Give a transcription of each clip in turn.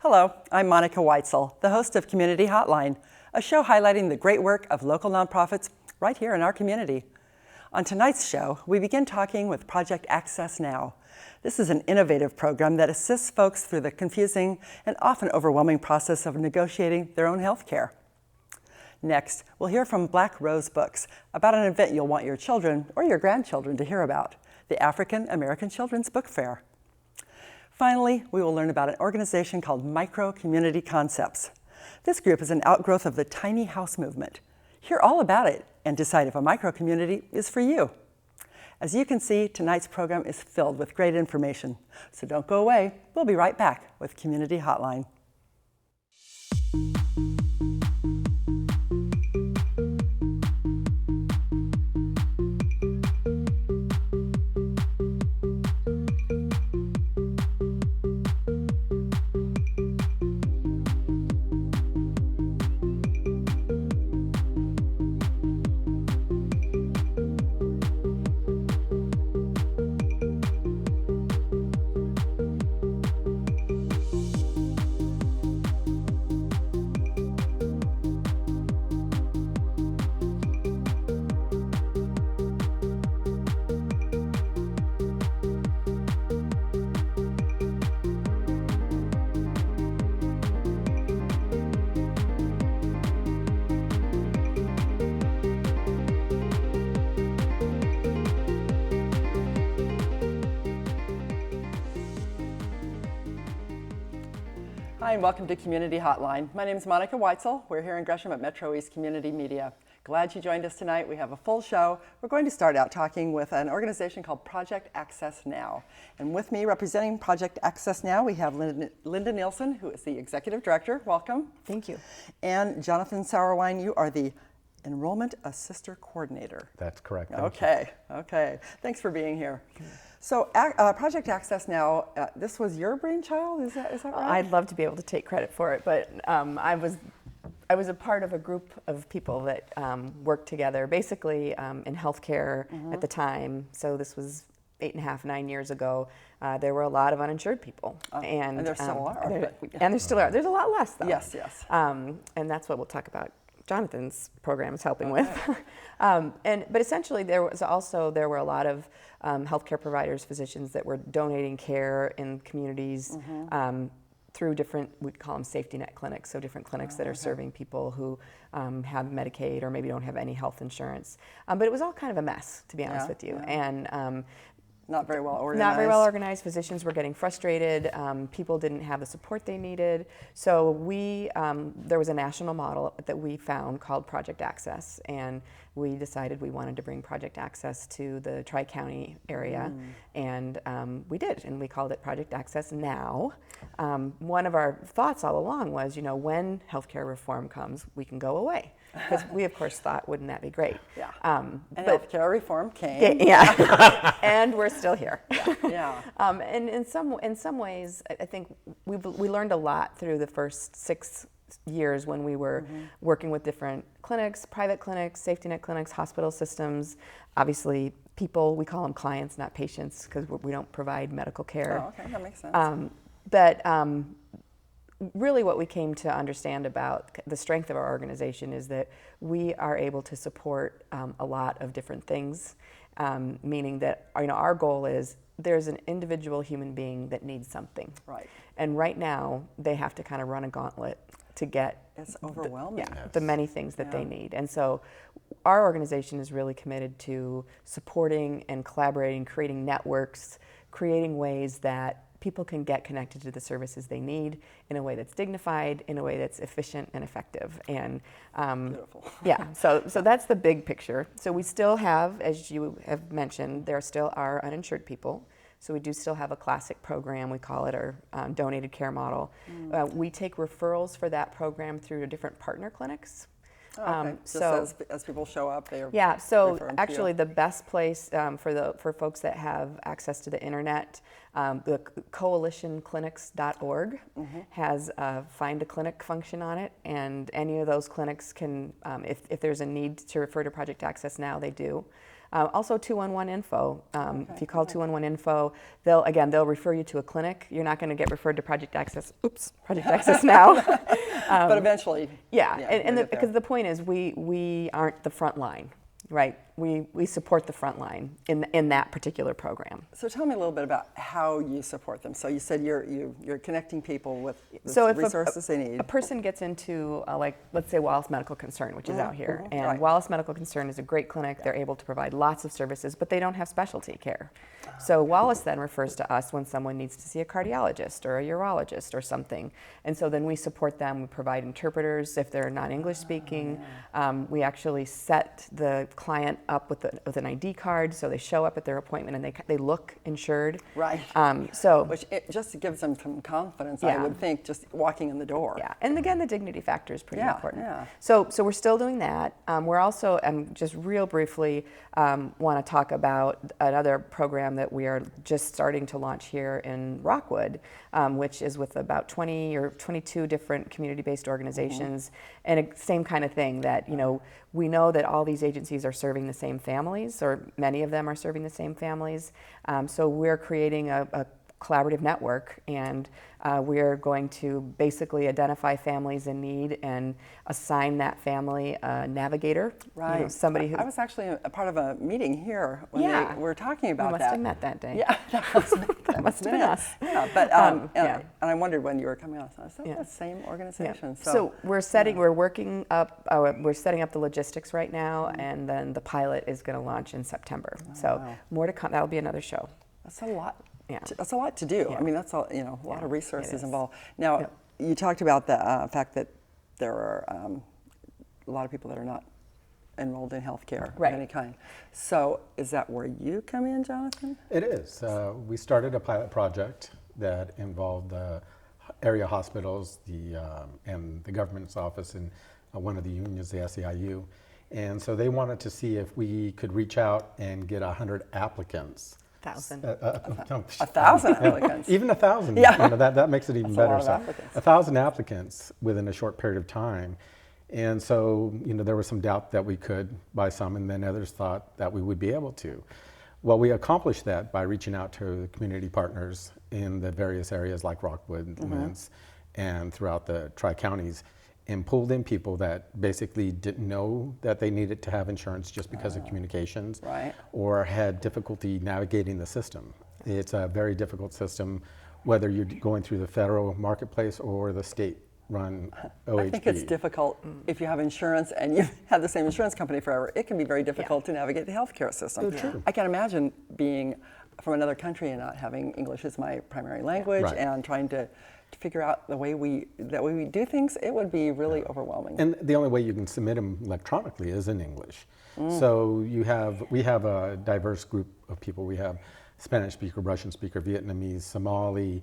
Hello, I'm Monica Weitzel, the host of Community Hotline, a show highlighting the great work of local nonprofits right here in our community. On tonight's show, we begin talking with Project Access Now. This is an innovative program that assists folks through the confusing and often overwhelming process of negotiating their own health care. Next, we'll hear from Black Rose Books about an event you'll want your children or your grandchildren to hear about, the African American Children's Book Fair. Finally, we will learn about an organization called Micro Community Concepts. This group is an outgrowth of the tiny house movement. Hear all about it and decide if a micro-community is for you. As you can see, tonight's program is filled with great information. So don't go away. We'll be right back with Community Hotline. Hi, and welcome to Community Hotline. My name is Monica Weitzel. We're here in Gresham at MetroEast Community Media. Glad you joined us tonight. We have a full show. We're going to start out talking with an organization called Project Access Now. And with me representing Project Access Now, we have Linda Nielsen, who is the Executive Director. Welcome. Thank you. And Jonathan Sauerwein, you are the Enrollment Assister Coordinator. That's correct. Okay. Thanks for being here. So Project Access Now, this was your brainchild, is that right? I'd love to be able to take credit for it, but I was a part of a group of people that worked together, basically in healthcare at the time. So this was 8.5, 9 years ago. There were a lot of uninsured people, and there still are. And there still are. There's a lot less, though. Yes. And that's what we'll talk about. Jonathan's program is helping with. But essentially there were a lot of healthcare providers, physicians that were donating care in communities through different, we call them safety net clinics, so different clinics that are serving people who have Medicaid or maybe don't have any health insurance. But it was all kind of a mess, to be honest with you. And not very well organized. Not very well organized. Physicians were getting frustrated. People didn't have the support they needed. So there was a national model that we found called Project Access, and we decided we wanted to bring Project Access to the Tri-County area, and we did, and we called it Project Access Now. One of our thoughts all along was, when healthcare reform comes, we can go away. Because we, of course, thought, wouldn't that be great? Yeah. And healthcare reform came. Yeah. And we're still here. Yeah. And in some ways, I think we learned a lot through the first 6 years when we were working with different clinics, private clinics, safety net clinics, hospital systems. Obviously, people, we call them clients, not patients, because we don't provide medical care. Oh, okay, that makes sense. Really what we came to understand about the strength of our organization is that we are able to support a lot of different things, meaning that our goal is there's an individual human being that needs something. Right. And right now they have to kind of run a gauntlet to get it's overwhelming. the many things that they need. And so our organization is really committed to supporting and collaborating, creating networks, creating ways that people can get connected to the services they need in a way that's dignified, in a way that's efficient and effective. And beautiful. So that's the big picture. So we still have, as you have mentioned, there still are uninsured people. So we do still have a classic program. We call it our donated care model. We take referrals for that program through different partner clinics. Okay. So as people show up, they so actually the best place for folks that have access to the internet, the coalitionclinics.org has a find a clinic function on it, and any of those clinics can, if there's a need to refer to Project Access Now, they do. Also 211 info. If you call 211 info, they'll refer you to a clinic. You're not going to get referred to Project Access. Oops, Project Access now. But eventually. Because the point is we aren't the front line, right? We support the front line in that particular program. So tell me a little bit about how you support them. So you said you're connecting people with resources they need. A person gets into, let's say Wallace Medical Concern, which is out here. And Wallace Medical Concern is a great clinic. They're able to provide lots of services, but they don't have specialty care. So Wallace then refers to us when someone needs to see a cardiologist or a urologist or something. And so then we support them. We provide interpreters if they're not English speaking. We actually set the client up with an ID card, so they show up at their appointment and they look insured. Right. Which just gives them some confidence, I would think, just walking in the door. Yeah, and again, the dignity factor is pretty important. Yeah. So we're still doing that. We're also, just real briefly, want to talk about another program that we are just starting to launch here in Rockwood, which is with about 20 or 22 different community-based organizations, and same kind of thing that, we know that all these agencies are serving the same families, or many of them are serving the same families. So we're creating a collaborative network, and we're going to basically identify families in need and assign that family a navigator. Right. Somebody who... I was actually a part of a meeting here when we were talking about that. We must have met that day. Yeah, that must have been us. Yeah, but and I wondered when you were coming on. Is that the same organization? Yeah. So we're setting up the logistics right now, and then the pilot is going to launch in September. More to come. That'll be another show. That's a lot. Yeah. That's a lot to do. Yeah. I mean, that's a lot of resources involved. Now, you talked about the fact that there are a lot of people that are not enrolled in health care of any kind. So is that where you come in, Jonathan? It is. We started a pilot project that involved the area hospitals and the government's office and one of the unions, the SEIU. And so they wanted to see if we could reach out and get 100 applicants. 1,000. 1,000 applicants. Even 1,000. Yeah. That makes it even That's better. A lot of applicants. 1,000 applicants within a short period of time. And so, there was some doubt that we could by some, and then others thought that we would be able to. Well, we accomplished that by reaching out to the community partners in the various areas like Rockwood, Lentz, and throughout the tri-counties, and pulled in people that basically didn't know that they needed to have insurance just because of communications, or had difficulty navigating the system. It's a very difficult system, whether you're going through the federal marketplace or the state-run OHP. I think it's difficult if you have insurance and you've had the same insurance company forever. It can be very difficult to navigate the healthcare system. True. I can imagine being from another country and not having English as my primary language and trying to figure out the way we do things. It would be really overwhelming. And the only way you can submit them electronically is in English. So we have a diverse group of people. We have Spanish speaker, Russian speaker, Vietnamese, Somali.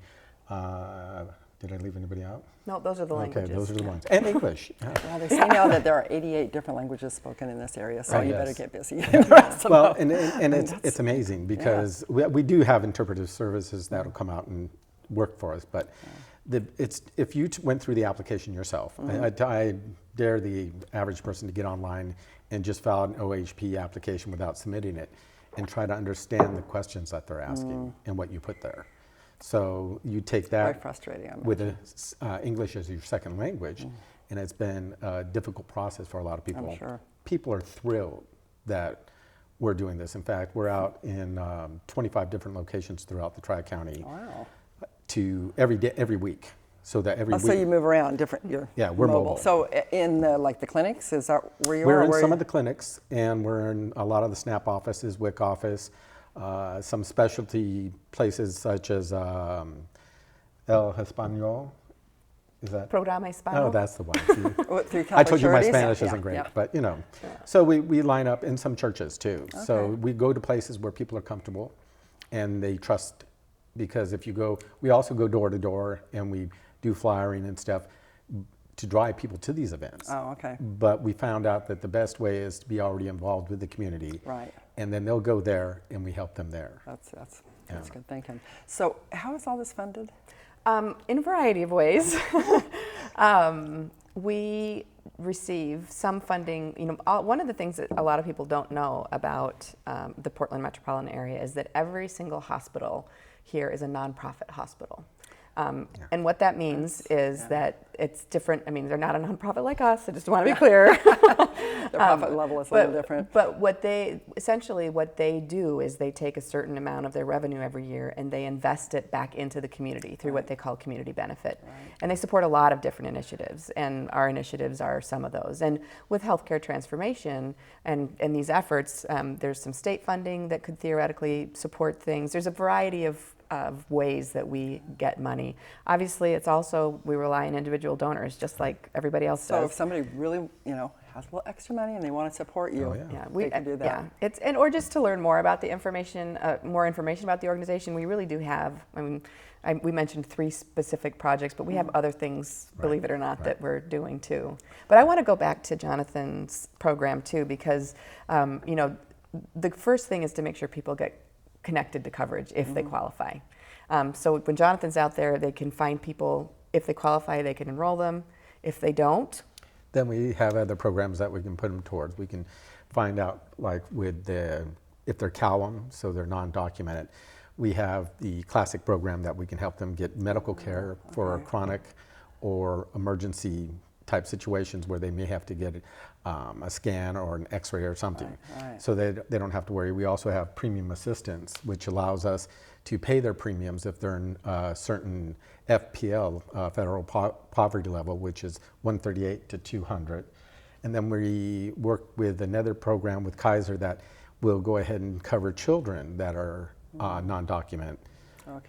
Did I leave anybody out? No, those are the languages. Okay, those are the ones. And English. Well, they say now that there are 88 different languages spoken in this area, so you better get busy. The rest of them. And it's amazing because we do have interpretive services that will come out and work for us, but if you went through the application yourself, I dare the average person to get online and just file an OHP application without submitting it and try to understand the questions that they're asking and what you put there. So you take that very frustrating, with English as your second language, and it's been a difficult process for a lot of people. I'm sure. People are thrilled that we're doing this. In fact, we're out in 25 different locations throughout the Tri-County. Wow. To every week, so that every week. So you move around different. We're mobile. So in the clinics, is that where you are? We're in some of the clinics, and we're in a lot of the SNAP offices, WIC office, some specialty places such as El Español. Is that? Programa Hispano. Oh, that's the one. Through I told you my Charities? Spanish isn't great, but So we line up in some churches too. Okay. So we go to places where people are comfortable, and they trust. Because if you go, we also go door to door and we do flyering and stuff to drive people to these events. Oh, okay. But we found out that the best way is to be already involved with the community. Right. And then they'll go there and we help them there. That's good thinking. So how is all this funded? In a variety of ways. We receive some funding. One of the things that a lot of people don't know about the Portland metropolitan area is that every single hospital here is a nonprofit hospital. And what that means is that it's different. I mean, they're not a nonprofit like us. I just want to be clear. The profit level is a little different. But what they do is they take a certain amount of their revenue every year and they invest it back into the community through what they call community benefit. Right. And they support a lot of different initiatives, and our initiatives are some of those. And with healthcare transformation and these efforts, there's some state funding that could theoretically support things. There's a variety of ways that we get money. Obviously, it's also, we rely on individual donors, just like everybody else does. So if somebody really, has a little extra money and they want to support you, they can do that. Yeah, or just to learn more about the information, more information about the organization. We really do have, we mentioned 3 specific projects, but we have other things, believe it or not, that we're doing too. But I want to go back to Jonathan's program too, because, the first thing is to make sure people get connected to coverage if they qualify. So when Jonathan's out there, they can find people. If they qualify, they can enroll them. If they don't, then we have other programs that we can put them towards. We can find out, like if they're CALM, so they're non-documented, we have the classic program that we can help them get medical care for chronic or emergency type situations where they may have to get a scan or an x-ray or something. Right. So they don't have to worry. We also have premium assistance, which allows us to pay their premiums if they're in a certain FPL, federal poverty level, which is 138 to 200. And then we work with another program with Kaiser that will go ahead and cover children that are non-documented,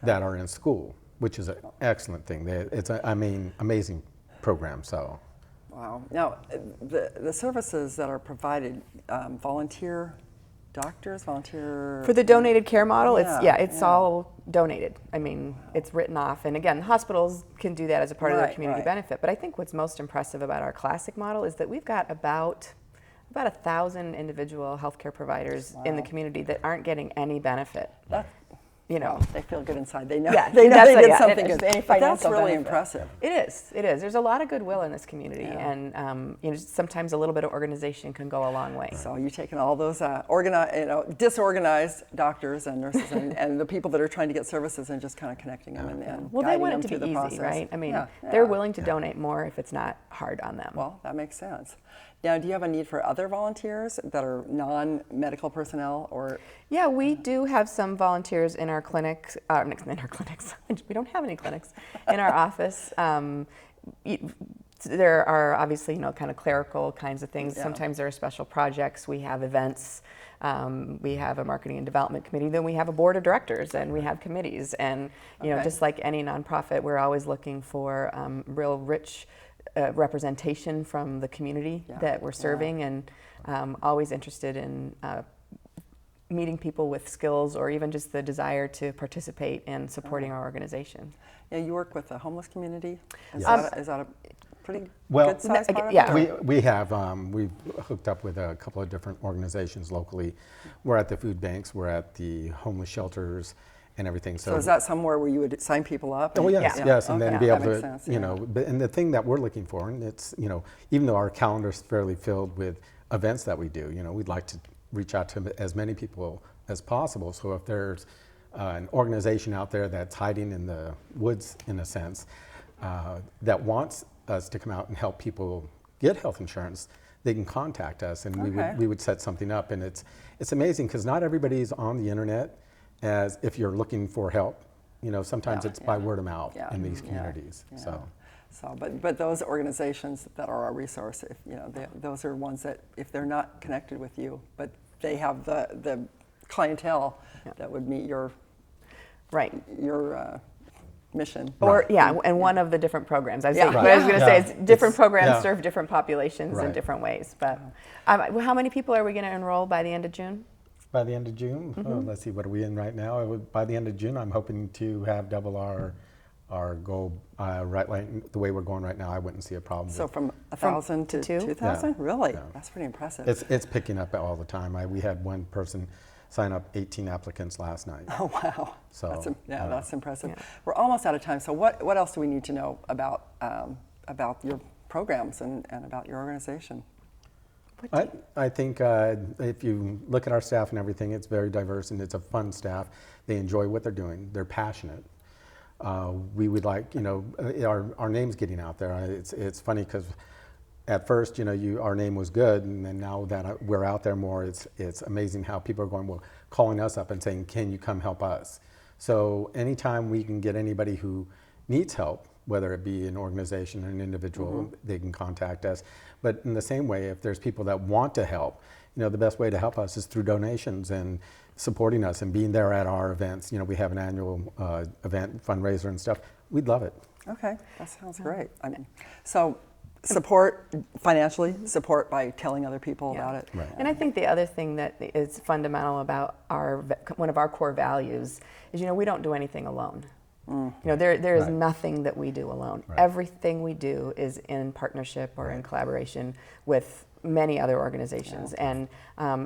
that are in school, which is an excellent thing. It's amazing program. So. Wow. Now, the services that are provided, volunteer doctors, volunteer... For the donated care model, it's all donated. I mean, it's written off. And again, hospitals can do that as a part of their community benefit. But I think what's most impressive about our classic model is that we've got about 1,000 individual healthcare providers in the community that aren't getting any benefit. They feel good inside. They know. Yeah, they know they did something good. But that's really impressive. It is. There's a lot of goodwill in this community, and sometimes a little bit of organization can go a long way. So you're taking all those disorganized doctors and nurses and the people that are trying to get services and just kind of connecting them and well, they guiding want them it to through be the easy, process. right? I mean, they're willing to donate more if it's not hard on them. Well, that makes sense. Now, do you have a need for other volunteers that are non-medical personnel, or? Yeah, we do have some volunteers in our clinics. We don't have any clinics in our office. There are obviously, kind of clerical kinds of things. Yeah. Sometimes there are special projects. We have events. We have a marketing and development committee. Then we have a board of directors, and we have committees. And just like any nonprofit, we're always looking for real rich representation from the community that we're serving, and always interested in meeting people with skills or even just the desire to participate in supporting our organization. Yeah, you work with the homeless community. Is that a pretty good size part of it? Yeah, we have. We've hooked up with a couple of different organizations locally. We're at the food banks. We're at the homeless shelters and everything. So is that somewhere where you would sign people up? Oh yes, yes, and then be able to, and the thing that we're looking for, and it's, even though our calendar is fairly filled with events that we do, we'd like to reach out to as many people as possible. So if there's an organization out there that's hiding in the woods, in a sense, that wants us to come out and help people get health insurance, they can contact us, and we would set something up. And it's amazing because not everybody's on the internet. As if you're looking for help, sometimes it's by word of mouth in these communities. But those organizations that are our resource, those are ones that if they're not connected with you, but they have the clientele that would meet your mission. Or and one of the different programs. I was going to say it's different programs serve different populations in different ways. But how many people are we going to enroll by the end of June? By the end of June, let's see, what are we in right now? By the end of June, I'm hoping to have double our goal. The way we're going right now, I wouldn't see a problem. So from 1,000 to 2,000? Yeah. Really? Yeah. That's pretty impressive. It's picking up all the time. We had one person sign up 18 applicants last night. Oh, wow. So that's impressive. Yeah. We're almost out of time. So what else do we need to know about your programs and about your organization. I think if you look at our staff and everything, it's very diverse and it's a fun staff. They enjoy what they're doing. They're passionate. We would like, our name's getting out there. It's funny because at first, our name was good, and then now that we're out there more, it's amazing how people are calling us up and saying, "Can you come help us?" So anytime we can get anybody who needs help, whether it be an organization or an individual, they can contact us. But in the same way, if there's people that want to help, the best way to help us is through donations and supporting us and being there at our events. We have an annual event fundraiser and stuff. We'd love it. Okay, that sounds great. So support financially, support by telling other people about it. Right. And I think the other thing that is fundamental about one of our core values is, we don't do anything alone. There is nothing that we do alone. Right. Everything we do is in partnership or in collaboration with many other organizations, and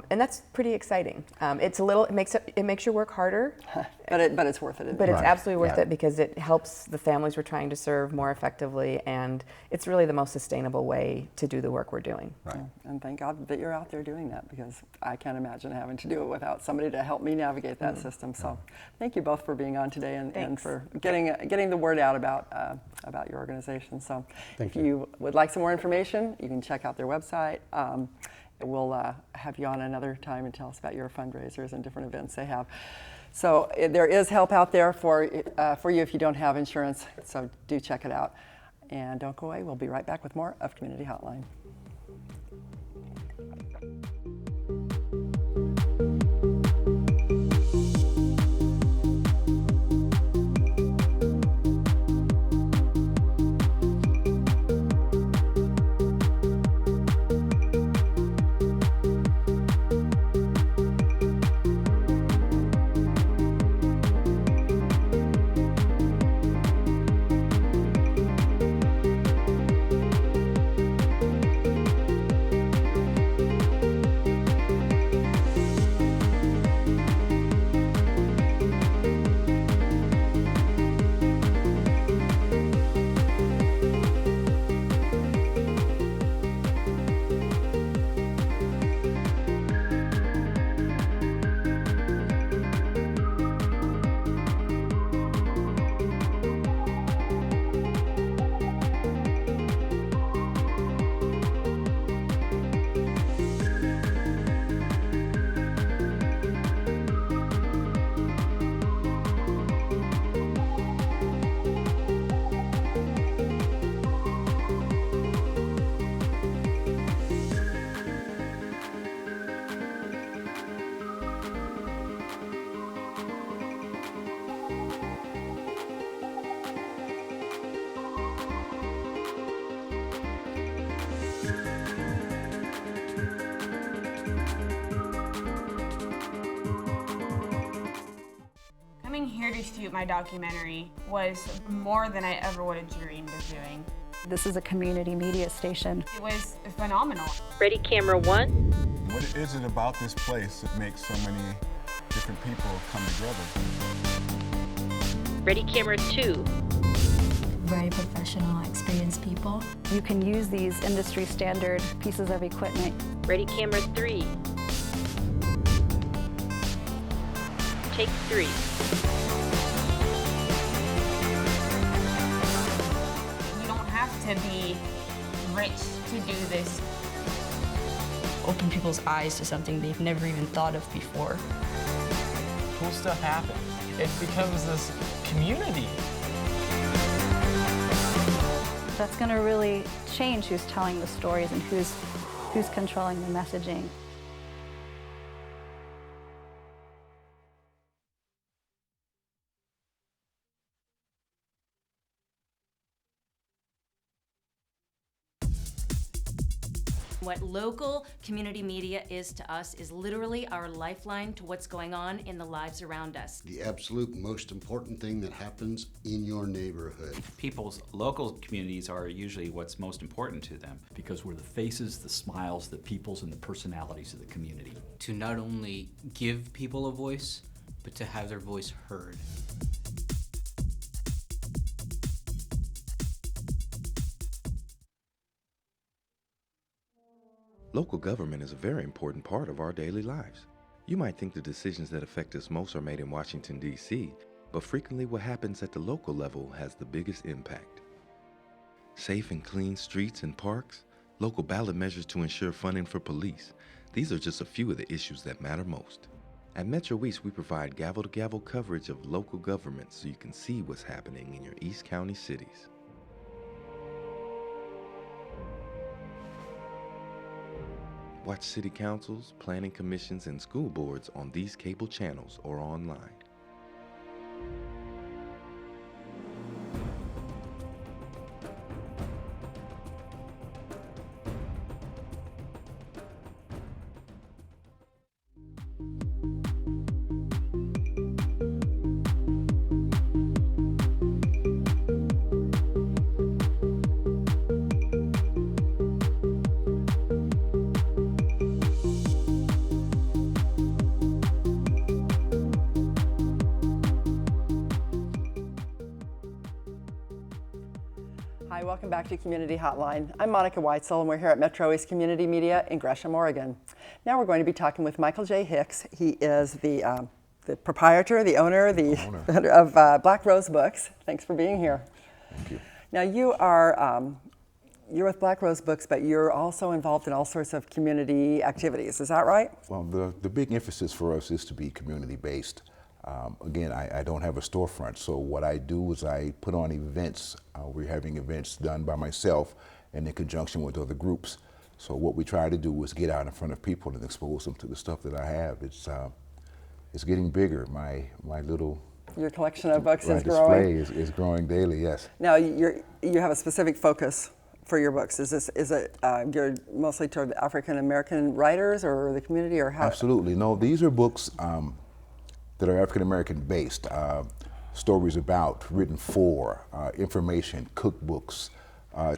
that's pretty exciting. It makes your work harder, but it's worth it. But it's absolutely worth it because it helps the families we're trying to serve more effectively, and it's really the most sustainable way to do the work we're doing. Right. And thank God that you're out there doing that, because I can't imagine having to do it without somebody to help me navigate that system. So thank you both for being on today and for getting the word out about your organization. So if you would like some more information, you can check out their website. We'll have you on another time and tell us about your fundraisers and different events they have. So there is help out there for you if you don't have insurance, so do check it out. And don't go away, we'll be right back with more of Community Hotline. Here to shoot my documentary was more than I ever would have dreamed of doing. This is a community media station. It was phenomenal. Ready, camera one. What is it about this place that makes so many different people come together? Ready, camera two. Very professional, experienced people. You can use these industry standard pieces of equipment. Ready, camera three. Take three. You don't have to be rich to do this. Open people's eyes to something they've never even thought of before. Cool stuff happens. It becomes this community. That's going to really change who's telling the stories and who's controlling the messaging. What local community media is to us is literally our lifeline to what's going on in the lives around us. The absolute most important thing that happens in your neighborhood. People's local communities are usually what's most important to them. Because we're the faces, the smiles, the peoples, and the personalities of the community. To not only give people a voice, but to have their voice heard. Local government is a very important part of our daily lives. You might think the decisions that affect us most are made in Washington, D.C., but frequently what happens at the local level has the biggest impact. Safe and clean streets and parks, local ballot measures to ensure funding for police. These are just a few of the issues that matter most. At MetroEast, we provide gavel-to-gavel coverage of local government so you can see what's happening in your East County cities. Watch city councils, planning commissions, and school boards on these cable channels or online. Hi, welcome back to Community Hotline. I'm Monica Weitzel, and we're here at MetroEast Community Media in Gresham, Oregon. Now we're going to be talking with Michael J. Hicks. He is the proprietor, the owner of Black Rose Books. Thanks for being here. Thank you. Now you are you're with Black Rose Books, but you're also involved in all sorts of community activities. Is that right? Well, the big emphasis for us is to be community-based. Again, I don't have a storefront, so what I do is I put on events. We're having events done by myself and in conjunction with other groups. So what we try to do is get out in front of people and expose them to the stuff that I have. It's getting bigger. My little your collection of books is growing. Display is growing daily. Yes. Now you have a specific focus for your books. Is it geared mostly toward African American writers or the community, or how? Absolutely. No, these are books that are African American based, stories about, written for, information, cookbooks,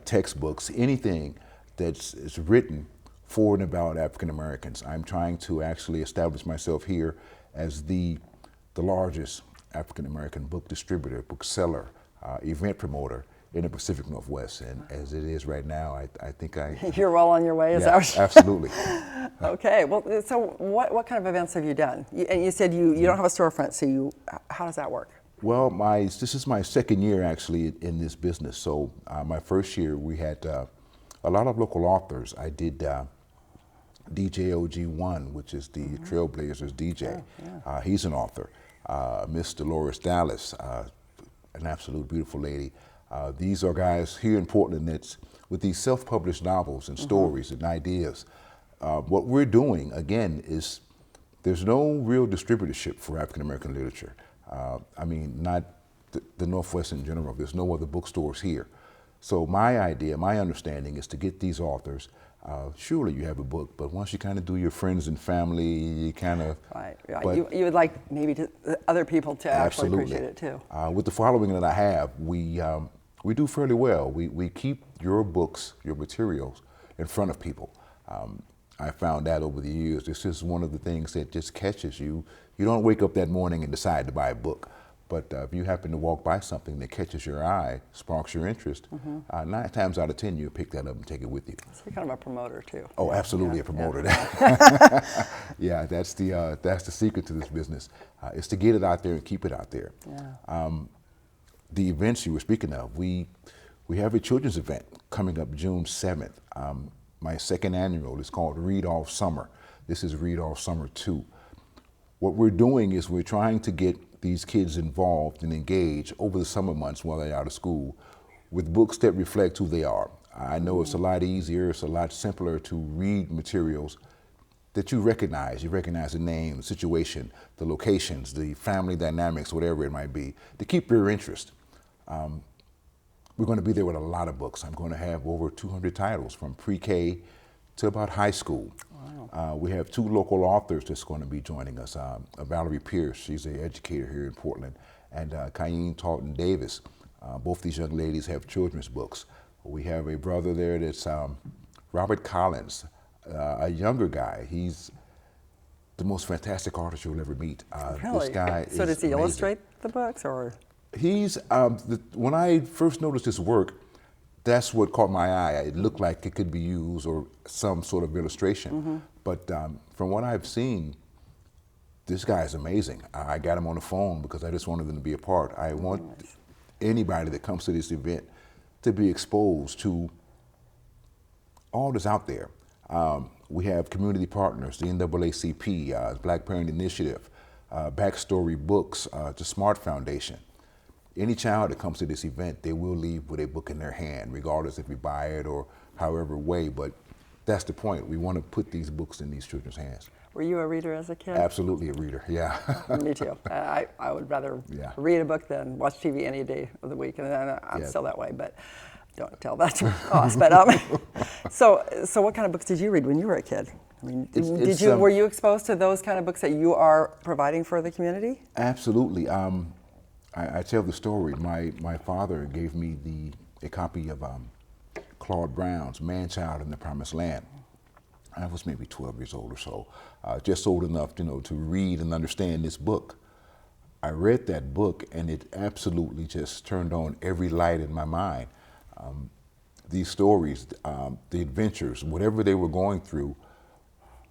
textbooks, anything that's written for and about African Americans. I'm trying to actually establish myself here as the largest African American book distributor, bookseller, event promoter in the Pacific Northwest, and as it is right now, I think You're well on your way, is that what you absolutely. Okay, well, so what kind of events have you done? And you said you don't have a storefront, so how does that work? Well, this is my second year actually in this business. So my first year we had a lot of local authors. I did DJOG1, which is the Trailblazers DJ. He's an author. Miss Dolores Dallas, an absolute beautiful lady. These are guys here in Portland that's with these self-published novels and stories and ideas. What we're doing, again, is there's no real distributorship for African American literature. I mean, not the Northwest in general. There's no other bookstores here. So my idea, my understanding is to get these authors. Surely you have a book, but once you kind of do your friends and family, you kind of... Right. You would like maybe other people to actually appreciate it too. With the following that I have, we do fairly well. We keep your books, your materials in front of people. I found that over the years. This is one of the things that just catches you. You don't wake up that morning and decide to buy a book. But if you happen to walk by something that catches your eye, sparks your interest, 9 times out of 10 you'll pick that up and take it with you. So you're kind of a promoter too. Oh, absolutely a promoter. Yeah, yeah that's the secret to this business, is to get it out there and keep it out there. Yeah. The events you were speaking of, we have a children's event coming up June 7th. My second annual is called Read All Summer. This is Read All Summer 2. What we're doing is we're trying to get these kids involved and engaged over the summer months while they're out of school with books that reflect who they are. I know it's a lot easier, it's a lot simpler to read materials that you recognize. You recognize the name, the situation, the locations, the family dynamics, whatever it might be, to keep your interest. We're going to be there with a lot of books. I'm going to have over 200 titles from pre-K to about high school. Wow. We have 2 local authors that's going to be joining us. Valerie Pierce, she's an educator here in Portland, and Kyene Talton Davis. Both these young ladies have children's books. We have a brother there that's Robert Collins, a younger guy. He's the most fantastic artist you'll ever meet. Really? This guy so does he amazing. Illustrate the books, or? He's, when I first noticed his work, that's what caught my eye. It looked like it could be used or some sort of illustration. But from what I've seen, this guy is amazing. I got him on the phone because I just wanted them to be a part. I want anybody that comes to this event to be exposed to all that's out there. We have community partners, the NAACP, Black Parent Initiative, Backstory Books, the Smart Foundation. Any child that comes to this event, they will leave with a book in their hand, regardless if we buy it or however way, but that's the point. We want to put these books in these children's hands. Were you a reader as a kid? Absolutely a reader, yeah. Me too. I would rather read a book than watch TV any day of the week, and I'm still that way, but don't tell that to my boss. But so what kind of books did you read when you were a kid? I mean, were you exposed to those kind of books that you are providing for the community? Absolutely. I tell the story. My father gave me a copy of Claude Brown's Man-Child in the Promised Land. I was maybe 12 years old or so, just old enough, to read and understand this book. I read that book, and it absolutely just turned on every light in my mind. These stories, the adventures, whatever they were going through,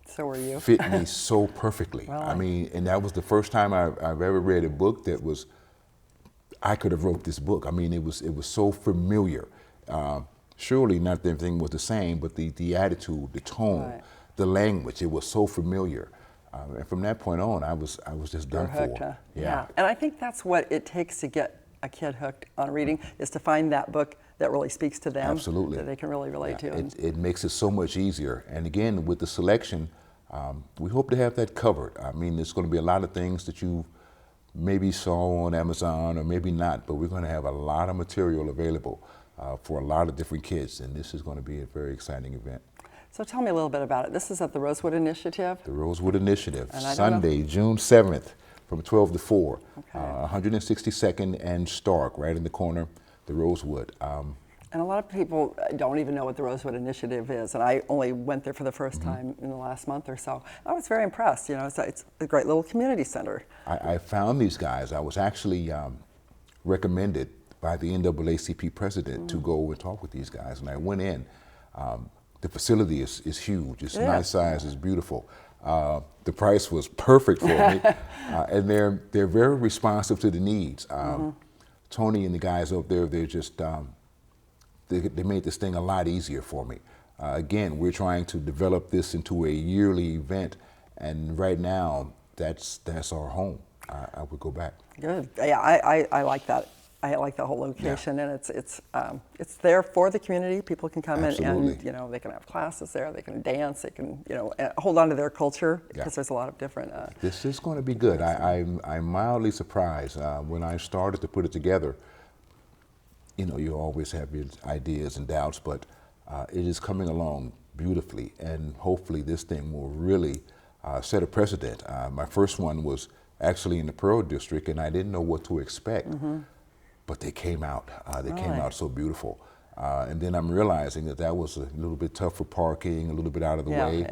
so were you. fit me so perfectly. Well, I mean, and that was the first time I've ever read a book that was, I could have wrote this book. I mean, it was so familiar. Surely not everything was the same, but the attitude, the tone, the language, it was so familiar. And from that point on, I was just done hooked, for. Huh? Yeah. And I think that's what it takes to get a kid hooked on reading, is to find that book that really speaks to them. Absolutely. That they can really relate to. It makes it so much easier. And again, with the selection, we hope to have that covered. I mean, there's going to be a lot of things that you maybe saw on Amazon or maybe not, but we're going to have a lot of material available for a lot of different kids, and this is going to be a very exciting event. So tell me a little bit about it. This is at the Rosewood Initiative? The Rosewood Initiative, Sunday, June 7th from 12 to 4, 162nd and Stark, right in the corner, the Rosewood. And a lot of people don't even know what the Rosewood Initiative is, and I only went there for the first time in the last month or so. I was very impressed. It's a great little community center. I found these guys. I was actually recommended by the NAACP president to go and talk with these guys, and I went in. The facility is huge. It's nice size. It's beautiful. The price was perfect for me, and they're very responsive to the needs. Tony and the guys up there, they're just they made this thing a lot easier for me. Again, we're trying to develop this into a yearly event, and right now that's our home. I would go back. Good. Yeah, I like that. I like the whole location, and it's there for the community. People can come in, and they can have classes there. They can dance. They can hold on to their culture, because there's a lot of different. This is going to be good. I'm mildly surprised when I started to put it together. You always have your ideas and doubts, but it is coming along beautifully, and hopefully this thing will really set a precedent. My first one was actually in the Pearl District, and I didn't know what to expect. But they came out. They came out so beautiful. And then I'm realizing that was a little bit tough for parking, a little bit out of the way.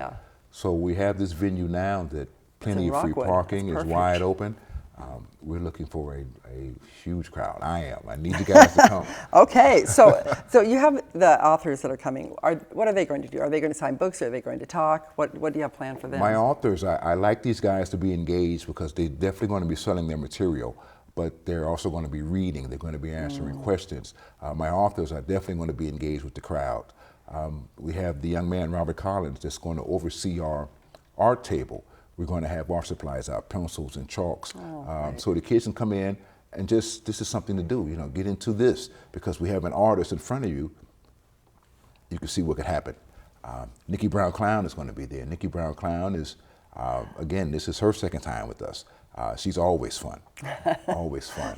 So we have this venue now that plenty of free parking, is wide open. We're looking for a huge crowd. I am. I need you guys to come. Okay, so you have the authors that are coming. What are they going to do? Are they going to sign books? Are they going to talk? What do you have planned for them? My authors, I like these guys to be engaged because they're definitely going to be selling their material, but they're also going to be reading. They're going to be answering questions. My authors are definitely going to be engaged with the crowd. We have the young man, Robert Collins, that's going to oversee our art table. We're going to have art supplies out, pencils and chalks. So the kids can come in and this is something to do, get into this, because we have an artist in front of you. You can see what could happen. Nikki Brown Clown is going to be there. Nikki Brown Clown is, again, this is her second time with us. She's always fun, always fun.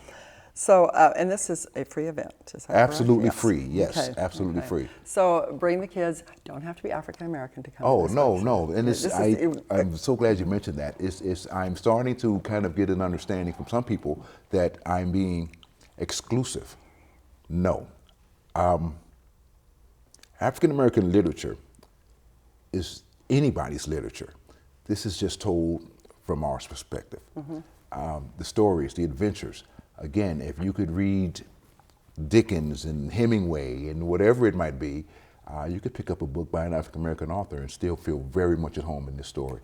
So, and this is a free event, is that absolutely correct? Free, yes, absolutely free. So bring the kids, don't have to be African American to come. Oh, no, and I'm so glad you mentioned that. I'm starting to kind of get an understanding from some people that I'm being exclusive. No. African American literature is anybody's literature. This is just told from our perspective. The stories, the adventures. Again, if you could read Dickens and Hemingway and whatever it might be, you could pick up a book by an African American author and still feel very much at home in this story.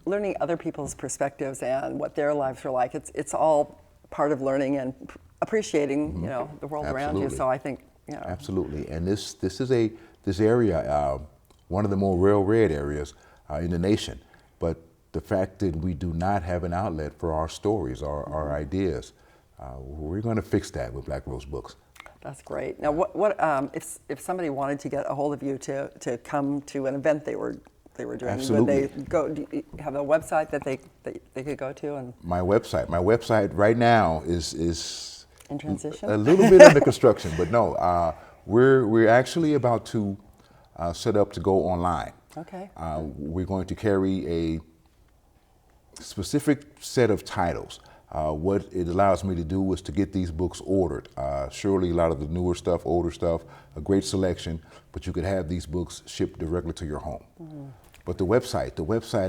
Learning other people's perspectives and what their lives are like, it's all part of learning and appreciating, you know, the world around you. So I think, you know. Absolutely, and this area, one of the more read areas in the nation, but the fact that we do not have an outlet for our stories, our ideas, we're going to fix that with Black Rose Books. That's great. Now, if somebody wanted to get a hold of you to come to an event they were doing, Absolutely. would they go? Do you have a website that they could go to? And My website right now is in transition, a little bit under construction, but no, we're actually about to set up to go online. Okay. We're going to carry a specific set of titles. What it allows me to do is to get these books ordered. Surely a lot of the newer stuff, older stuff, a great selection, but you could have these books shipped directly to your home. But the website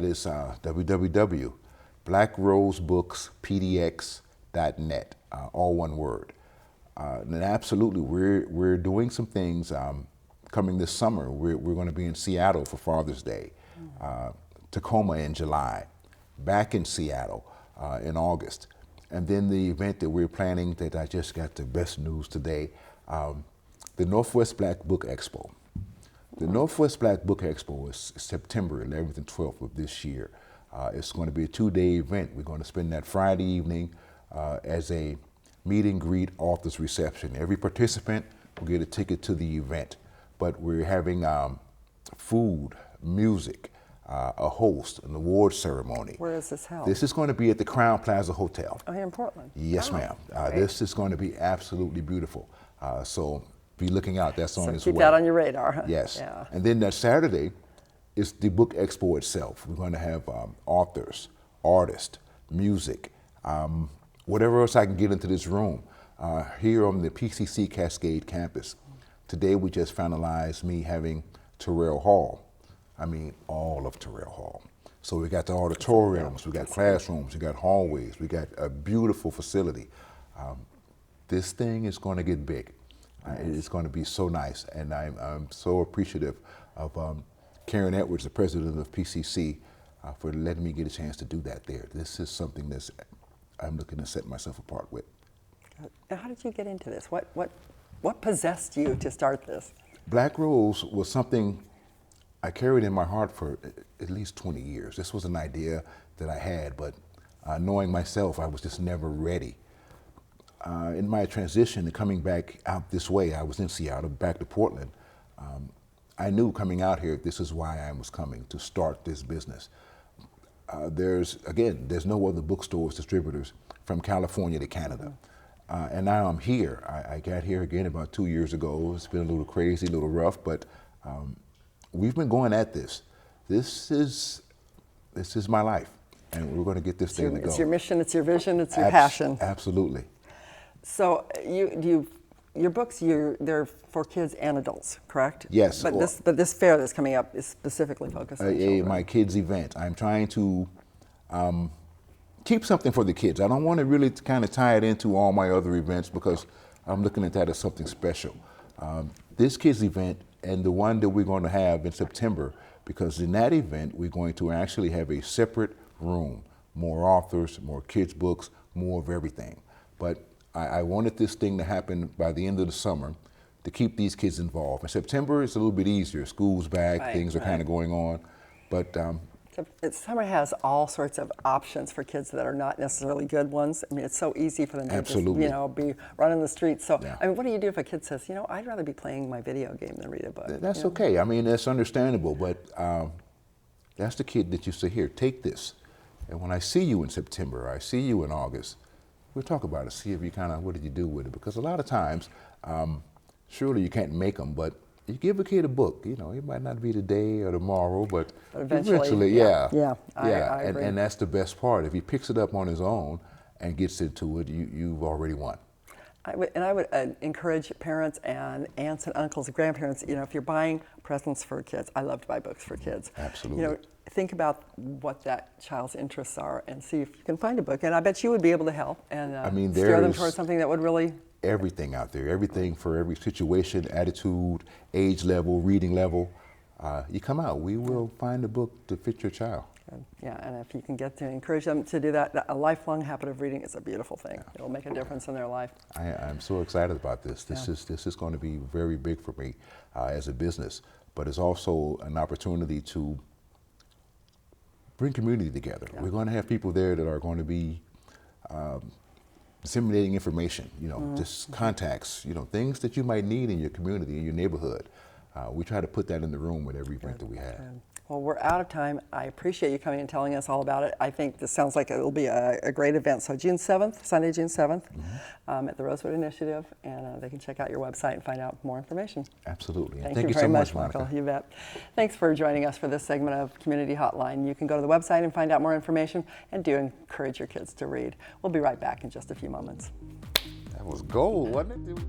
is www.blackrosebookspdx.net, all one word. And absolutely, we're doing some things coming this summer. We're going to be in Seattle for Father's Day, Tacoma in July, back in Seattle in August. And then the event that we're planning that I just got the best news today, the Northwest Black Book Expo. The Northwest Black Book Expo is September 11th and 12th of this year. It's going to be a 2-day event. We're going to spend that Friday evening as a meet and greet authors reception. Every participant will get a ticket to the event, but we're having food, music, a host, an award ceremony. Where is this held? This is going to be at the Crown Plaza Hotel. Oh, here in Portland. Yes, ma'am. This is going to be absolutely beautiful. So be looking out. That's on its way. Keep that on your radar. Huh? Yes. Yeah. And then that Saturday is the book expo itself. We're going to have authors, artists, music, whatever else I can get into this room here on the PCC Cascade campus. Today we just finalized me having Terrell Hall. I mean, all of Terrell Hall. So we got the auditoriums, we got classrooms, we got hallways, we got a beautiful facility. This thing is going to get big. It's going to be so nice, and I'm so appreciative of Karen Edwards, the president of PCC, for letting me get a chance to do that there. This is something that I'm looking to set myself apart with. Now, how did you get into this? What possessed you to start this? Black Rose was something I carried in my heart for at least 20 years. This was an idea that I had, but knowing myself, I was just never ready. In my transition and coming back out this way, I was in Seattle, back to Portland. I knew coming out here, this is why I was coming, to start this business. There's no other bookstores, distributors from California to Canada. And now I'm here. I got here again about 2 years ago. It's been a little crazy, a little rough, but we've been going at this. This is my life, and we're going to get this thing to go. It's your mission, it's your vision, it's your passion. Absolutely. So your books, they're for kids and adults, correct? Yes. But this fair that's coming up is specifically focused on children. My kids' event. I'm trying to keep something for the kids. I don't want to really kind of tie it into all my other events because I'm looking at that as something special. This kids' event and the one that we're going to have in September, because in that event we're going to actually have a separate room, more authors, more kids' books, more of everything. But I wanted this thing to happen by the end of the summer to keep these kids involved. In September, it's a little bit easier. School's back, things are kind of going on. But summer has all sorts of options for kids that are not necessarily good ones. I mean, it's so easy for them to just, be running the streets. So, I mean, what do you do if a kid says, I'd rather be playing my video game than read a book? That's okay. I mean, that's understandable. But that's the kid that you say, here, take this. And when I see you in September, I see you in August, we'll talk about it, see if you what did you do with it? Because a lot of times, surely you can't make them, but you give a kid a book, it might not be today or tomorrow, but eventually, yeah. I agree. And that's the best part. If he picks it up on his own and gets into it, you've already won. I would encourage parents and aunts and uncles and grandparents, if you're buying presents for kids, I love to buy books for kids. Absolutely. Think about what that child's interests are and see if you can find a book. And I bet you would be able to help and steer them towards something that would really... Everything out there, everything for every situation, attitude, age level, reading level. You come out, we will find a book to fit your child. Yeah, and if you can get to encourage them to do that, a lifelong habit of reading is a beautiful thing. Yeah. It'll make a difference in their life. I'm so excited about this. This is going to be very big for me as a business, but it's also an opportunity to bring community together. Yeah. We're going to have people there that are going to be disseminating information, just contacts, things that you might need in your community, in your neighborhood. We try to put that in the room with every event that we have. Well, we're out of time. I appreciate you coming and telling us all about it. I think this sounds like it will be a great event. So June 7th, Sunday, June 7th, at the Rosewood Initiative, and they can check out your website and find out more information. Absolutely. Thank you very so much, Monica. You bet. Thanks for joining us for this segment of Community Hotline. You can go to the website and find out more information, and do encourage your kids to read. We'll be right back in just a few moments. That was gold, wasn't it?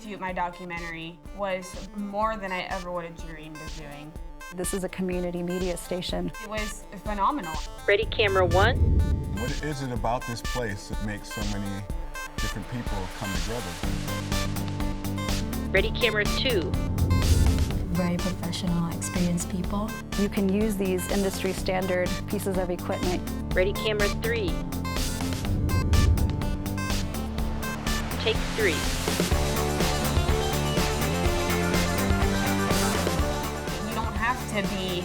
Shoot my documentary was more than I ever would have dreamed of doing. This is a community media station. It was phenomenal. Ready, camera one. What is it about this place that makes so many different people come together? Ready, camera two. Very professional, experienced people. You can use these industry standard pieces of equipment. Ready, camera three. Take three. To be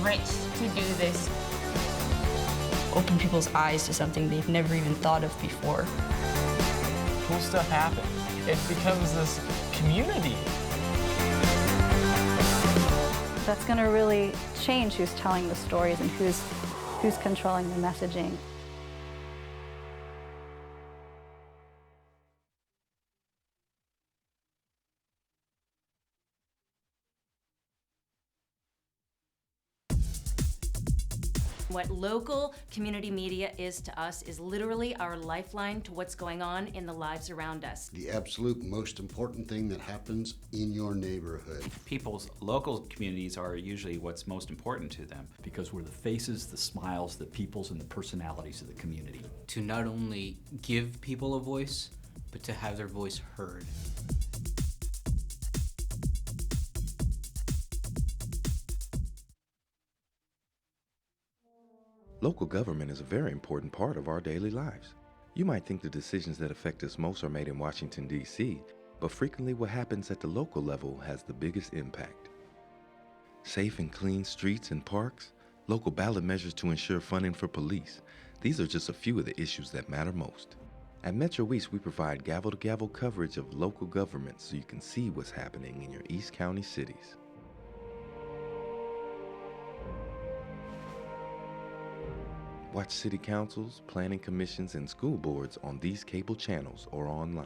rich to do this. Open people's eyes to something they've never even thought of before. Cool stuff happens. It becomes this community. That's going to really change who's telling the stories and who's controlling the messaging. What local community media is to us is literally our lifeline to what's going on in the lives around us. The absolute most important thing that happens in your neighborhood. People's local communities are usually what's most important to them. Because we're the faces, the smiles, the peoples, and the personalities of the community. To not only give people a voice, but to have their voice heard. Local government is a very important part of our daily lives. You might think the decisions that affect us most are made in Washington, D.C., but frequently what happens at the local level has the biggest impact. Safe and clean streets and parks, local ballot measures to ensure funding for police, these are just a few of the issues that matter most. At MetroEast, we provide gavel-to-gavel coverage of local government so you can see what's happening in your East County cities. Watch city councils, planning commissions, and school boards on these cable channels or online.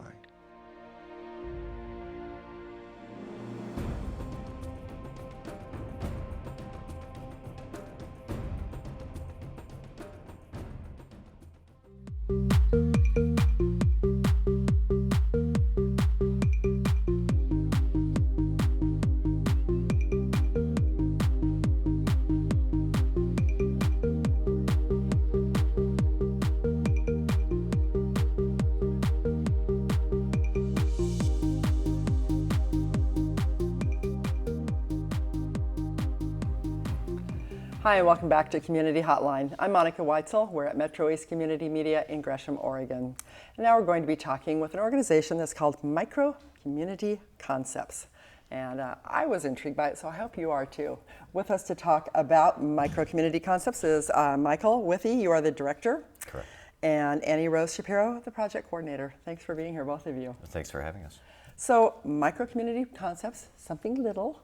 Hi, and welcome back to Community Hotline. I'm Monica Weitzel. We're at MetroEast Community Media in Gresham, Oregon. And now we're going to be talking with an organization that's called Micro Community Concepts. And I was intrigued by it, so I hope you are too. With us to talk about Micro Community Concepts is Michael Withy. You are the director. Correct. And Annie Rose Shapiro, the project coordinator. Thanks for being here, both of you. Thanks for having us. So, Micro Community Concepts, something little.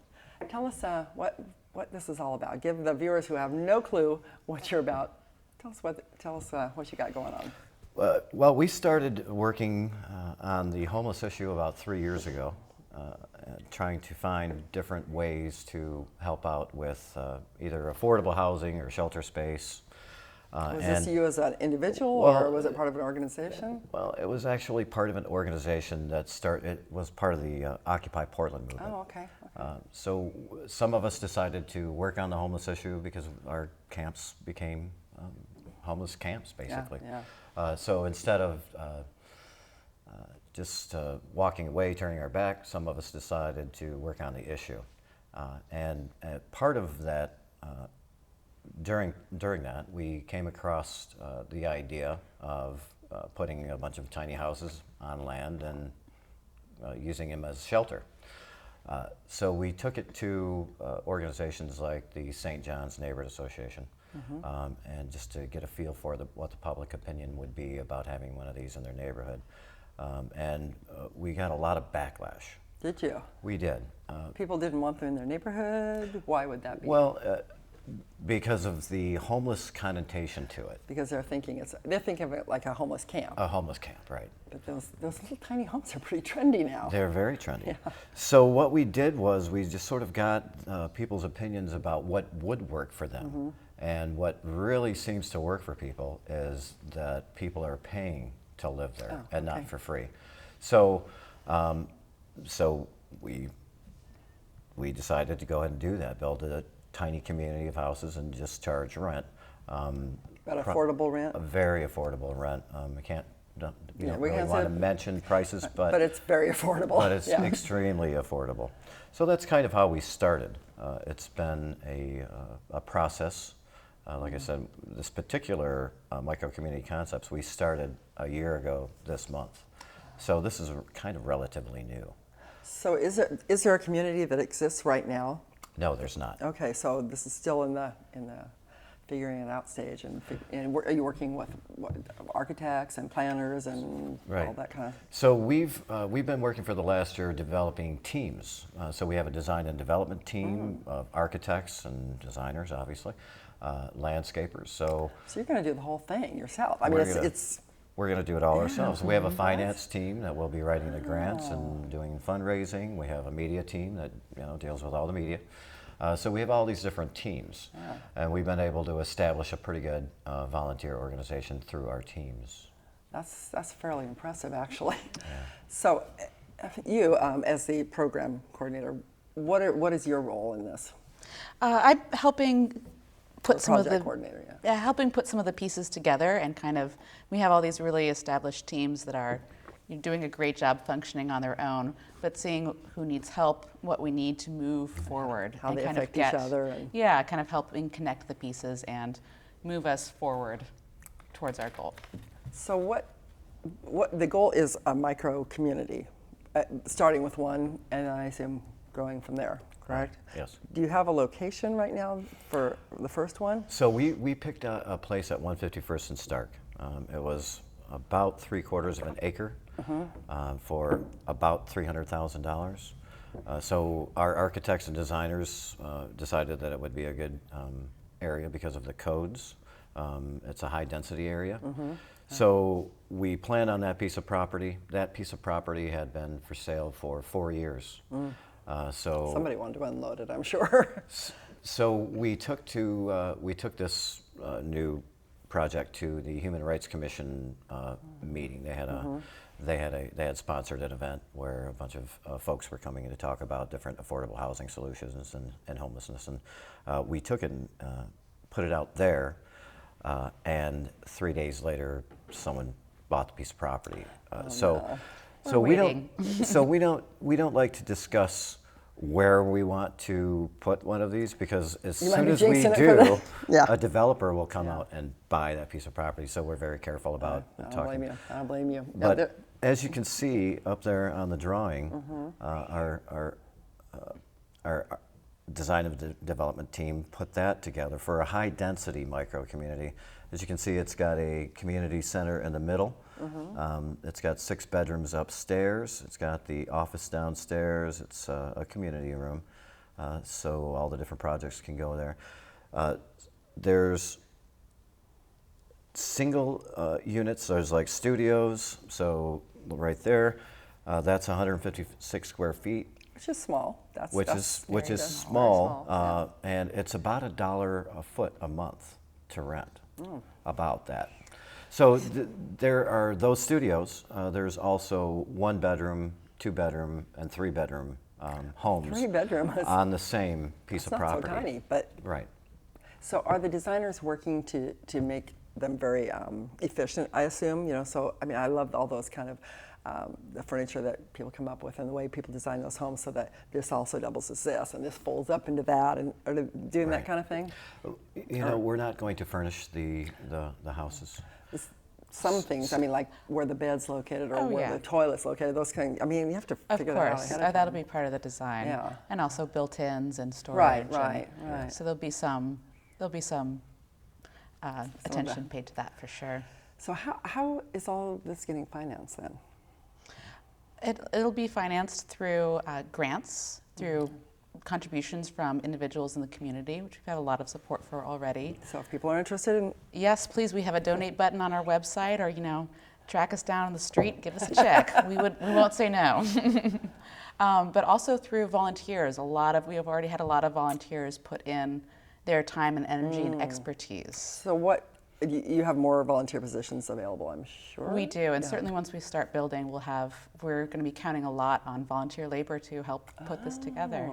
Tell us what this is all about. Give the viewers who have no clue what you're about. Tell us what you got going on. Well, we started working on the homeless issue about 3 years ago, trying to find different ways to help out with either affordable housing or shelter space. Was this you as an individual, or was it part of an organization? Well, it was actually part of an organization it was part of the Occupy Portland movement. Oh, okay. So some of us decided to work on the homeless issue because our camps became homeless camps, basically. Yeah. So instead of just walking away, turning our back, some of us decided to work on the issue. And part of that, during that, we came across the idea of putting a bunch of tiny houses on land and using them as shelter. So we took it to organizations like the St. John's Neighborhood Association, and just to get a feel for what the public opinion would be about having one of these in their neighborhood. And we got a lot of backlash. Did you? We did. People didn't want them in their neighborhood? Why would that be? Well, because of the homeless connotation to it. Because they're thinking of it like a homeless camp. A homeless camp, right. But those little tiny homes are pretty trendy now. They're very trendy. Yeah. So what we did was we just sort of got people's opinions about what would work for them. And what really seems to work for people is that people are paying to live there and not for free. So, we decided to go ahead and do that, build a tiny community of houses and just charge rent. About affordable rent? A very affordable rent. I can't, don't we really want to mention prices, but it's very affordable. But it's extremely affordable. So that's kind of how we started. It's been a process. Like I said, this particular Micro Community Concepts, we started a year ago this month. So this is kind of relatively new. So is there a community that exists right now? No, there's not. Okay, so this is still in the figuring it out stage, and are you working with architects and planners and all that kind of? So we've been working for the last year developing teams. So we have a design and development team of architects and designers, obviously, landscapers. So you're going to do the whole thing yourself. I mean, we're going to do it all ourselves. We have a finance team that will be writing the grants and doing fundraising. We have a media team that deals with all the media. So we have all these different teams, and we've been able to establish a pretty good volunteer organization through our teams. That's fairly impressive, actually. Yeah. So, you as the program coordinator, what is your role in this? I'm helping put some of the coordinator, helping put some of the pieces together, and kind of we have all these really established teams that are doing a great job functioning on their own, but seeing who needs help, what we need to move forward, how and they kind affect of each other, kind of helping connect the pieces and move us forward towards our goal. So what the goal is a micro community, starting with one, and I assume growing from there. Correct? Yes. Do you have a location right now for the first one? So we picked a place at 151st and Stark. It was about 3/4 of an acre for about $300,000. So our architects and designers decided that it would be a good area because of the codes It's a high density area. So we planned on that piece of property. That piece of property had been for sale for 4 years. So somebody wanted to unload it, I'm sure. So we took this new project to the Human Rights Commission meeting. They had sponsored an event where a bunch of folks were coming in to talk about different affordable housing solutions and homelessness, and we took it and put it out there. And 3 days later, someone bought the piece of property. So we don't like to discuss where we want to put one of these, because as soon as we do, a developer will come out and buy that piece of property. So we're very careful about talking. I don't blame you. But as you can see up there on the drawing, our design and development team put that together for a high density micro community. As you can see, it's got a community center in the middle. It's got 6 bedrooms upstairs. It's got the office downstairs. It's a community room, so all the different projects can go there. There's single units. There's like studios. So right there, that's 156 square feet. Which is small. Which is small, and it's about $1 a foot a month to rent. About that. So there are those studios. There's also 1 bedroom, 2 bedroom, and 3 bedroom homes. 3 bedroom on the same piece of property. Not so tiny, but right. So are the designers working to make them very efficient? I assume, So I mean, I love all those kind of the furniture that people come up with and the way people design those homes, so that this also doubles as this and this folds up into that, and are they doing that kind of thing? We're not going to furnish the houses. Some things, I mean, like where the bed's located or where the toilet's located, those kind of, I mean, you have to figure that out ahead of time. That'll be part of the design. Yeah. And also built-ins and storage. Right. So there'll be some attention paid to that for sure. So how is all this getting financed then? It'll be financed through grants, through contributions from individuals in the community, which we've had a lot of support for already. So if people are interested in... Yes, please, we have a donate button on our website, or, track us down on the street, give us a check. We won't say no. But also through volunteers. We have already had a lot of volunteers put in their time and energy and expertise. So you have more volunteer positions available, I'm sure? We do, and certainly once we start building, we're going to be counting a lot on volunteer labor to help put this together.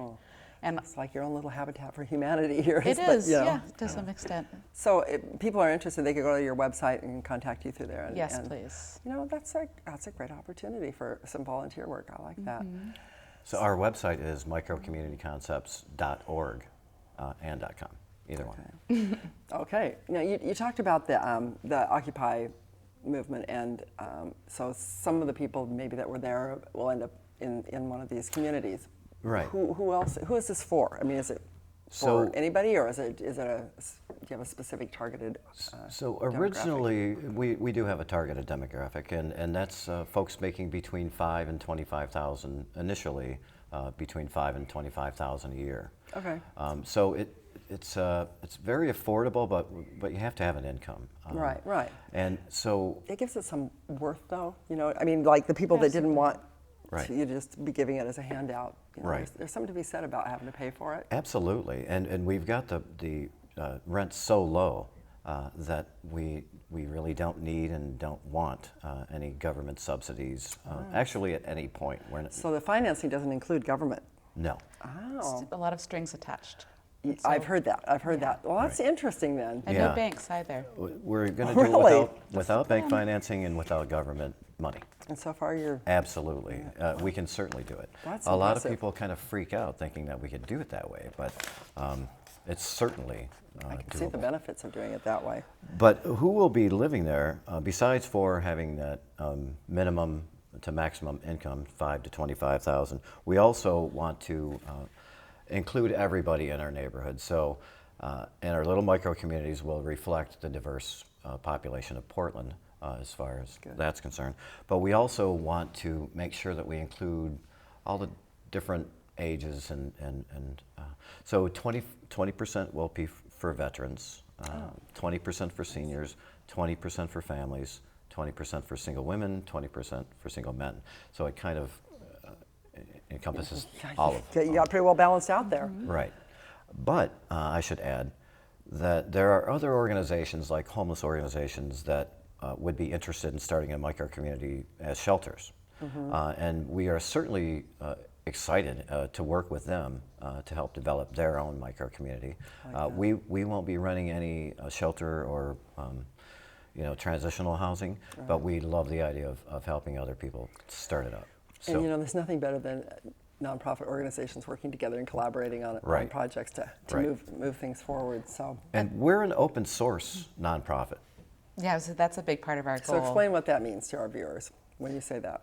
And it's like your own little Habitat for Humanity here. It is, to some extent. So if people are interested, they could go to your website and contact you through there. Yes, please. That's a great opportunity for some volunteer work. I like that. So our website is microcommunityconcepts.org and .com. Either one. Okay. Now you talked about the Occupy movement, and so some of the people maybe that were there will end up in one of these communities. Right. Who else? Who is this for? I mean, is it for anybody, or do you have a specific targeted? So originally, we do have a targeted demographic, and that's folks making between $5,000 and $25,000 initially, between $5,000 and $25,000 a year. Okay. So it's very affordable, but you have to have an income. Right. And so it gives it some worth, though. I mean, like the people that didn't want you just be giving it as a handout. There's something to be said about having to pay for it. Absolutely, and we've got the rent so low that we really don't need and don't want any government subsidies. Actually, at any point. So the financing doesn't include government. No. Oh. A lot of strings attached. I've heard that. Well, that's interesting then. And no banks either. We're going to do it without bank financing and without government money. And so far you're... Absolutely. We can certainly do it. That's a lot of people kind of freak out thinking that we could do it that way, but it's certainly I can see the benefits of doing it that way. But who will be living there, besides for having that minimum to maximum income, $5,000 to $25,000, we also want to include everybody in our neighborhood. So, and our little micro communities will reflect the diverse population of Portland as far as that's concerned. But we also want to make sure that we include all the different ages, and so 20% will be for veterans, 20% for seniors, 20% for families, 20% for single women, 20% for single men. So it kind of encompasses all of You got pretty well balanced out there. Right. But I should add that there are other organizations, like homeless organizations, that would be interested in starting a micro-community as shelters. And we are certainly excited to work with them to help develop their own micro-community. We won't be running any shelter or transitional housing, but we love the idea of helping other people start it up. So, and there's nothing better than nonprofit organizations working together and collaborating on projects to move things forward. So, and we're an open source nonprofit. Yeah, so that's a big part of our goal. So explain what that means to our viewers when you say that.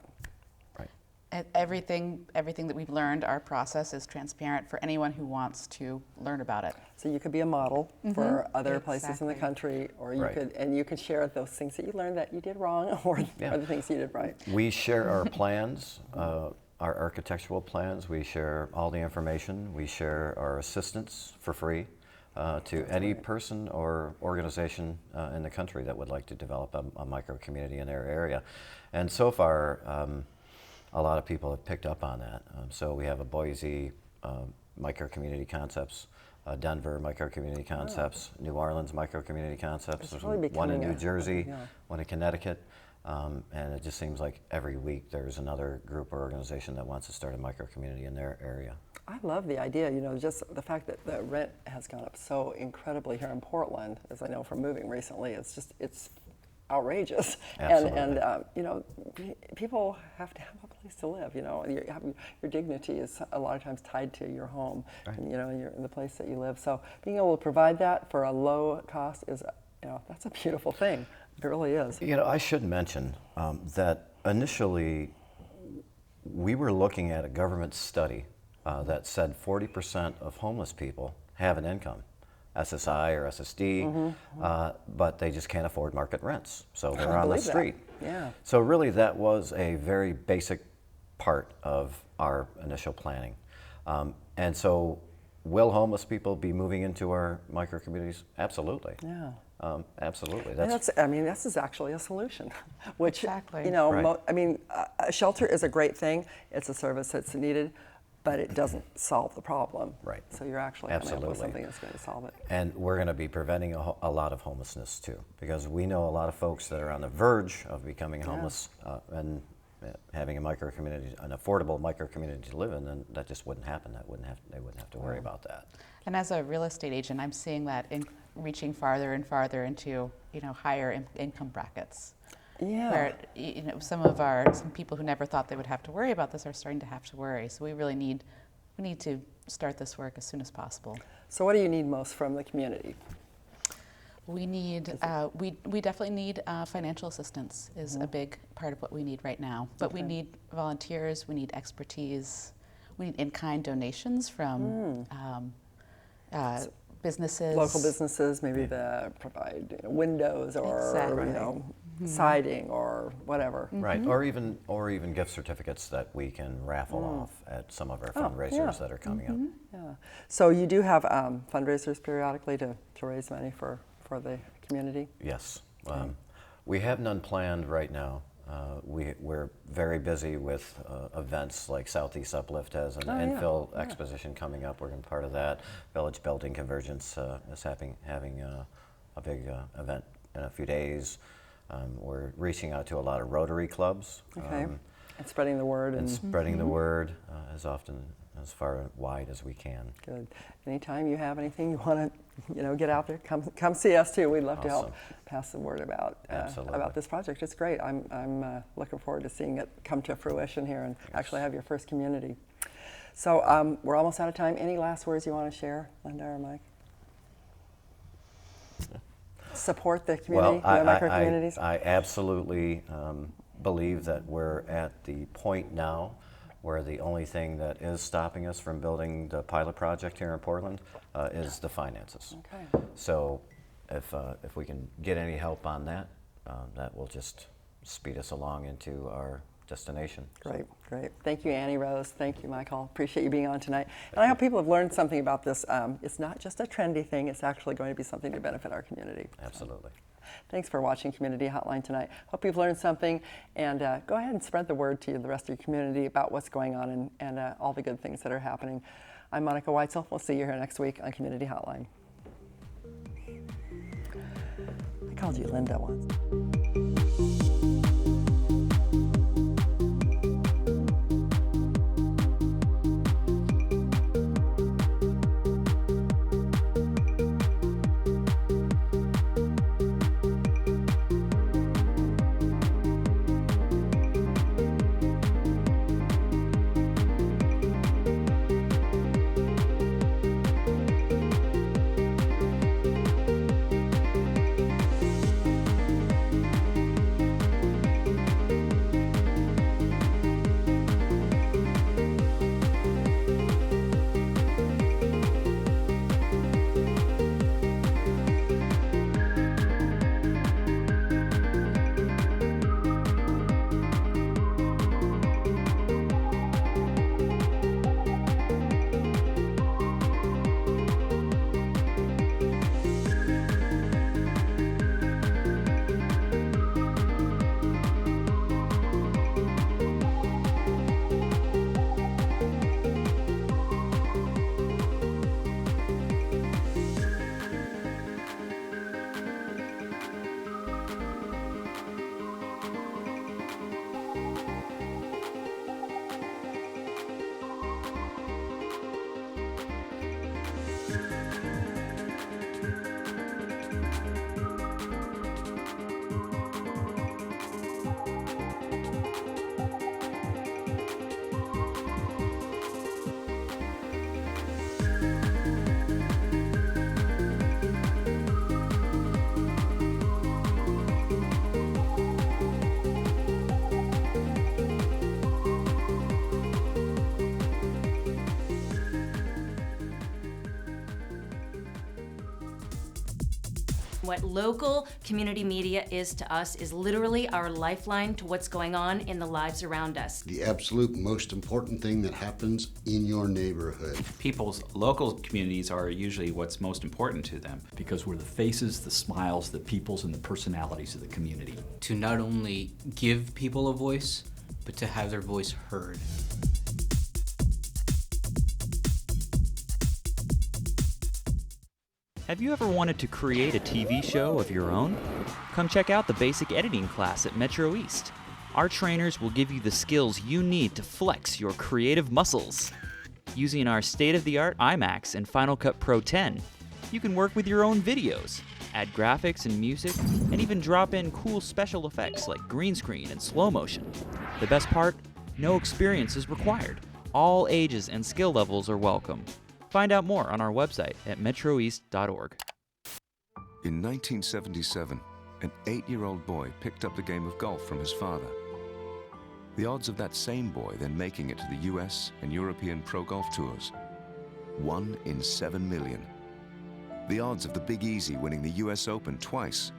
Everything that we've learned, our process is transparent for anyone who wants to learn about it. So you could be a model for other places in the country, or you could share those things that you learned that you did wrong, or the things you did right. We share our plans, our architectural plans. We share all the information. We share our assistance for free to any person or organization in the country that would like to develop a micro community in their area. And so far, a lot of people have picked up on that. So we have a Boise micro-community concepts, Denver micro-community concepts, New Orleans micro-community concepts, one in New Jersey, one in Connecticut, and it just seems like every week there's another group or organization that wants to start a micro-community in their area. I love the idea, just the fact that the rent has gone up so incredibly here in Portland, as I know from moving recently. It's outrageous. Absolutely. And people have to have a place to live. Your dignity is a lot of times tied to your home, and you're in the place that you live. So being able to provide that for a low cost is, that's a beautiful thing. It really is. I should mention that initially we were looking at a government study that said 40% of homeless people have an income. SSI or SSD, but they just can't afford market rents, so they're on the street. Yeah. So really that was a very basic part of our initial planning. And so will homeless people be moving into our micro-communities? Absolutely. Yeah. Absolutely. This is actually a solution, which, exactly. A shelter is a great thing. It's a service that's needed, but it doesn't solve the problem. Right. So you're actually coming up with something that's going to solve it. And we're going to be preventing a lot of homelessness too, because we know a lot of folks that are on the verge of becoming homeless and having a micro-community, an affordable micro-community to live in, and that just wouldn't happen. They wouldn't have to worry about that. And as a real estate agent, I'm seeing that reaching farther and farther into higher income brackets. Yeah. Where some people who never thought they would have to worry about this are starting to have to worry. So we really need to start this work as soon as possible. So what do you need most from the community? We need we definitely need financial assistance is a big part of what we need right now. But we need volunteers, we need expertise, we need in-kind donations from businesses, local businesses, maybe that provide windows or siding or whatever. Right, or even gift certificates that we can raffle off at some of our fundraisers that are coming up. Yeah. So you do have fundraisers periodically to raise money for the community? Yes. We have none planned right now. We're very busy with events like Southeast Uplift has an infill exposition coming up. We're going to be part of that. Village Building Convergence is having a big event in a few days. We're reaching out to a lot of Rotary clubs. And spreading the word. And spreading the word as far and wide as we can. Good. Anytime you have anything you want to get out there, come see us too. We'd love to help pass the word about this project. It's great. I'm looking forward to seeing it come to fruition here and actually have your first community. So we're almost out of time. Any last words you want to share, Linda or Mike? Support the community, micro-communities? I absolutely believe that we're at the point now where the only thing that is stopping us from building the pilot project here in Portland is the finances. Okay. So if we can get any help on that, that will just speed us along into our destination. Great, great. Thank you, Annie Rose. Thank you, Michael. Appreciate you being on tonight. And I hope people have learned something about this. It's not just a trendy thing, it's actually going to be something to benefit our community. Absolutely. Thanks for watching Community Hotline tonight. Hope you've learned something, and go ahead and spread the word to the rest of your community about what's going on and all the good things that are happening. I'm Monica Weitzel. We'll see you here next week on Community Hotline. I called you Linda once. What local community media is to us is literally our lifeline to what's going on in the lives around us. The absolute most important thing that happens in your neighborhood. People's local communities are usually what's most important to them. Because we're the faces, the smiles, the peoples, and the personalities of the community. To not only give people a voice, but to have their voice heard. Have you ever wanted to create a TV show of your own? Come check out the basic editing class at MetroEast. Our trainers will give you the skills you need to flex your creative muscles. Using our state-of-the-art IMAX and Final Cut Pro 10, you can work with your own videos, add graphics and music, and even drop in cool special effects like green screen and slow motion. The best part? No experience is required. All ages and skill levels are welcome. Find out more on our website at metroeast.org. In 1977, an 8-year-old boy picked up the game of golf from his father. The odds of that same boy then making it to the US and European Pro Golf Tours, 1 in 7 million. The odds of the Big Easy winning the US Open twice,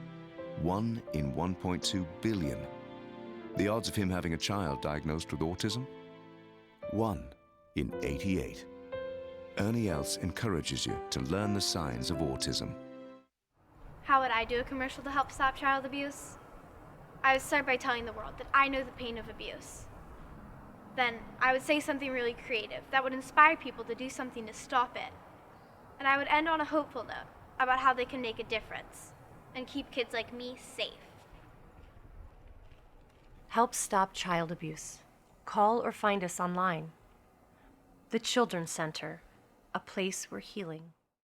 1 in 1.2 billion. The odds of him having a child diagnosed with autism, 1 in 88. Ernie Els encourages you to learn the signs of autism. How would I do a commercial to help stop child abuse? I would start by telling the world that I know the pain of abuse. Then I would say something really creative that would inspire people to do something to stop it. And I would end on a hopeful note about how they can make a difference and keep kids like me safe. Help stop child abuse. Call or find us online. The Children's Center, a place where healing